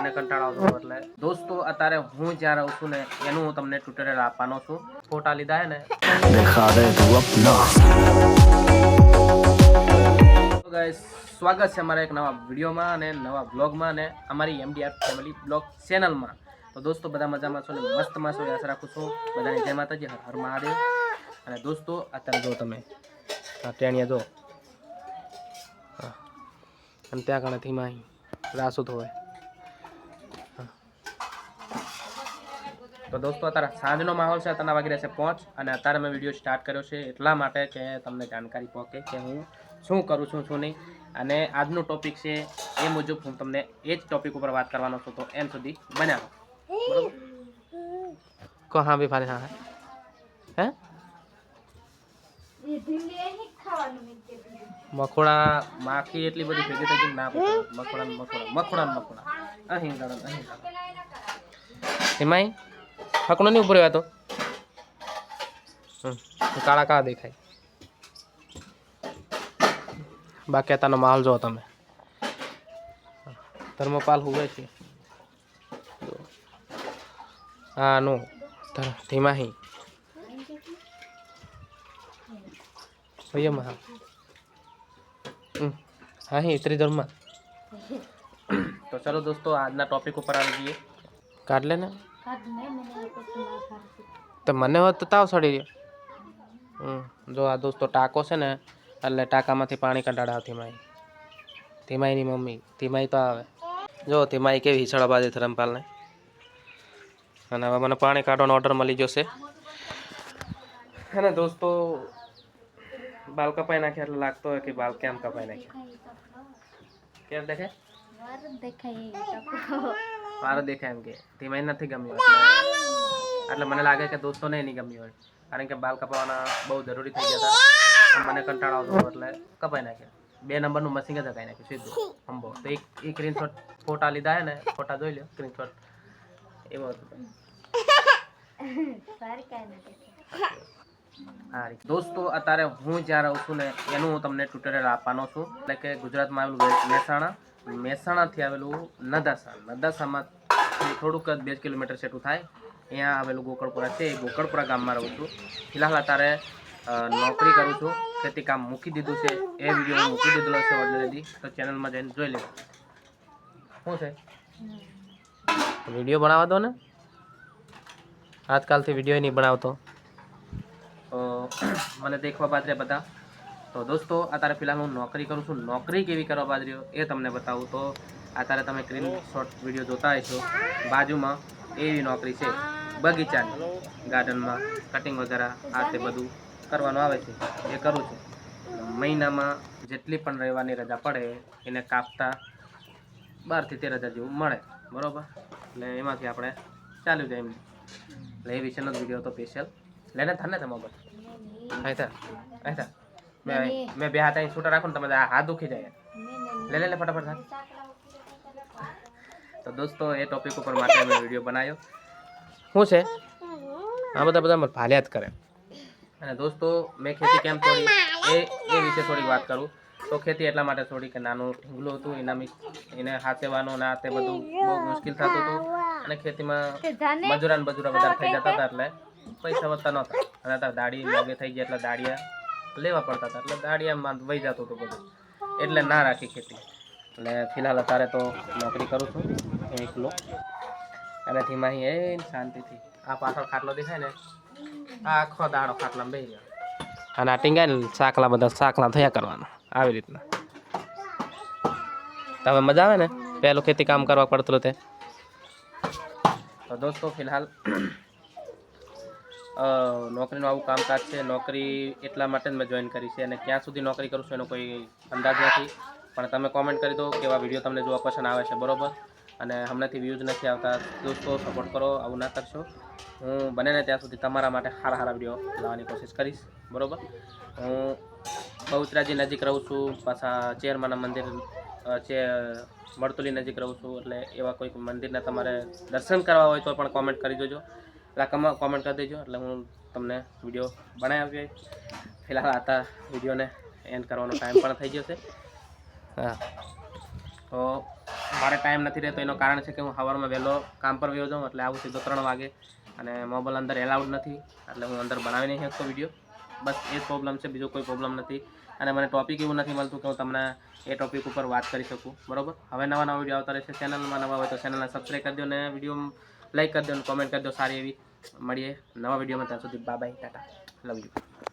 મને કંટાળો આવતો હતો એટલે દોસ્તો અત્યારે હું જ્યાં રહું છું ને એનું હું તમને ટ્યુટોરિયલ આપવાનો છું. ફોટા લીધા હે ને તો ગાઈસ સ્વાગત છે અમારા એક નવા વિડીયોમાં અને નવા બ્લોગમાં અને અમારી MDR ફેમિલી બ્લોગ ચેનલમાં. તો દોસ્તો બધા મજામાં છો ને મસ્તમાં છો આશા રાખું છું. બધાને જય માતાજી, હર હર મહાદેવ. અને દોસ્તો અત્યારે જો તમે ટેણીયા જો અને ત્યાં કણેથી માં રાસુ ધોવે. તો દોસ્તો અત્યારે સાંજનો માહોલ છે, અત્યારના વાગી રહેશે 5 અને અત્યારે મેં વિડીયો સ્ટાર્ટ કર્યો છે એટલા માટે કે તમને જાણકારી પહોંચે કે હું શું કરું છું શું નહીં. અને આજનો ટોપિક છે એ મુજબ હું તમને એ જ ટોપિક ઉપર વાત કરવાનો છું, તો એમ સુધી બનાવો બરાબર. કો હા બી ફારે હા હે મકોડા માખી એટલી બધી ભેગી થઈ ગઈ ના મકોડા અહીં એમાંય હકનો નહીં ઉપર આવ્યો તો કાળા કાળા દેખાય. બાકી અત્યારનો માહોલ જો તમે ધર્મપાલ હુવે છે હા નો ધીમાહી ભૈયા હા હા હી ત્રી ધર્મમાં. તો ચલો દોસ્તો આજના ટોપિક ઉપર આવી જઈએ. કાઢ લે ને તો મને હોત તો તાવ સડી રહ્યો. જો આ દોસ્તો ટાંકો છે ને એટલે ટાંકામાંથી પાણી કઢાડા ધીમાઈની મમ્મી ધીમાઈ તો આવે જો ધીમાઈ કેવી હિસળા બાજુ ધરમપાલને. અને હવે મને પાણી કાઢવાનો ઓર્ડર મળી જશે. અને દોસ્તો બાલ કપાઈ નાખ્યા એટલે લાગતો હોય કે બાલ કેમ કપાઈ નાખ્યા. કેમ દેખે મારો દેખાય એમ કે ધીમાઈ નથી ગમ્યું એટલે મને લાગે કે દોસ્તોને નહીં ગમ્યું હોય, કારણ કે બાલ કપાવવાના બહુ જરૂરી થઈ ગયા હતા. મને કંટાળો આવતો હતો એટલે કપાઈ નાખ્યા. 2 નંબરનું મશીન જ હકાઈ નાખ્યું સીધું અંબો. તો એક સ્ક્રીનશોટ ફોટા લીધા હે ને, ફોટા જોઈ લો સ્ક્રીનશોટ એવો હતો. હા દોસ્તો અત્યારે હું જ્યાં રહું છું ને એનું હું તમને ટ્યુટોરિયલ આપવાનો છું. એટલે કે ગુજરાતમાં આવેલું મહેસાણાથી આવેલું નદાસામાં થોડુંક જ 2 કિલોમીટર જેટલું થાય. અહીંયા આવેલું ગોકળપુરા છે. એ ગોકળપુરા ગામમાં રહું છું. ફિલહાલ અત્યારે નોકરી કરું છું. ખેતી કામ મૂકી દીધું છે. એ વિડીયો મૂકી દીધેલો છે ઓલરેડી, તો ચેનલમાં જઈને જોઈ લેજો. શું છે વિડીયો બનાવવા દો ને, આજકાલથી વિડીયો નહીં બનાવતો તો મને દેખવા પાત્ર બધા. તો દોસ્તો અત્યારે ફિલહાલ હું નોકરી કરું છું. નોકરી કેવી કરવા પાત્ર એ તમને બતાવું. તો અત્યારે તમે સ્ક્રીનશોટ વિડીયો જોતા હશો, બાજુમાં એવી નોકરી છે બગીચાની, ગાર્ડનમાં કટિંગ વગેરે આ તે બધું કરવાનું આવે છે, એ કરું છું. મહિનામાં જેટલી પણ રવિવારની રજા પડે એને કાપતા 12 થી 13 હજાર જેવું મળે બરાબર. એટલે એમાંથી આપણે ચાલ્યું જાય એમ. એટલે એ વિશેનો જ વિડીયો હતો સ્પેશિયલ. લેને થાને તમે મોબાઈલ અહીં થા મેં 2 હાથ અહીં છૂટા રાખો ને તમે હાથ દુખી જાય. લે ફટાફટ થા. તો દોસ્તો એ ટોપિક ઉપર માટે મેં વિડીયો બનાવ્યો. શું છે આ બધા ભાલ્યા જ કરે. અને દોસ્તો મેં ખેતી કેમ છોડી એ વિશે થોડીક વાત કરું. તો ખેતી એટલા માટે છોડી કે નાનું ઢીંગલું હતું, એને હાચવવાનું ને આ તે બધું બહુ મુશ્કેલ થતું હતું. અને ખેતીમાં મજૂરા વધારે થઈ જતા હતા એટલે પૈસા વધતા નહોતા. અને અત્યારે દાડી લાગે થઈ ગયા એટલે દાડિયા લેવા પડતા હતા, એટલે દાડિયામાં વહી જતું હતું બધું, એટલે ના રાખી ખેતી. એટલે ફિલહાલ અત્યારે તો નોકરી કરું છું એકલો. અને ધીમાહી એ શાંતિથી આ પાછળ ખાટલો દેખાય ને આ આખો દાડો ખાટલામાં બેસી રહ્યો. અને આ ટીંગાય ને બધા સાકલા થયા કરવાના આવી રીતના. તમે મજા આવે ને પહેલું ખેતી કામ કરવા પડતું તે. તો દોસ્તો ફિલહાલ નોકરીનું આવું કામકાજ છે. નોકરી એટલા માટે જ મેં જોઈન કરી છે. અને ક્યાં સુધી નોકરી કરું છું એનો કોઈ અંદાજ નથી, પણ તમે કોમેન્ટ કરી દો કેવા વિડીયો તમને જોવા પસંદ આવે છે બરાબર. અને હમણાંથી વ્યૂઝ નથી આવતા દોસ્તો, સપોર્ટ કરો, આવું ના કરશો. હું બને ને ત્યાં સુધી તમારા માટે સારા વિડીયો લાવવાની કોશિશ કરીશ બરાબર. હું બહુચરાજી નજીક રહું છું, પાછા ચેરમાના મંદિર મળતુલી નજીક રહું છું. એટલે એવા કોઈ મંદિરના તમારે દર્શન કરવા હોય તો પણ કોમેન્ટ કરી દેજો, એટલે કોમેન્ટ કરી દેજો, એટલે હું તમને વિડીયો બનાવી આપીએ. ફિલહાલ આતા વિડીયોને એન્ડ કરવાનો ટાઈમ પણ થઈ ગયો છે. હા તો મારે ટાઈમ નથી રહેતો એનું કારણ છે કે હું સવારમાં વહેલો કામ પર વયો જાઉં, એટલે આવું સીધો 3 વાગે, અને મોબાઈલ અંદર એલાઉડ નથી, એટલે હું અંદર બનાવી નહીં શકતો વિડીયો. બસ એ જ પ્રોબ્લેમ છે, બીજો કોઈ પ્રોબ્લેમ નથી. અને મને ટોપિક એવું નથી મળતું કે હું તમને એ ટોપિક ઉપર વાત કરી શકું. બરાબર, હવે નવા વિડીયો આવતા રહેશે. ચેનલમાં નવા હોય તો ચેનલને સબસ્ક્રાઈબ કરી દો, અને વિડીયો લાઈક કરી દો અને કોમેન્ટ કરી દો સારી એવી. મળીએ નવા વિડીયોમાં, ત્યાં સુધી bye bye, Tata, love you.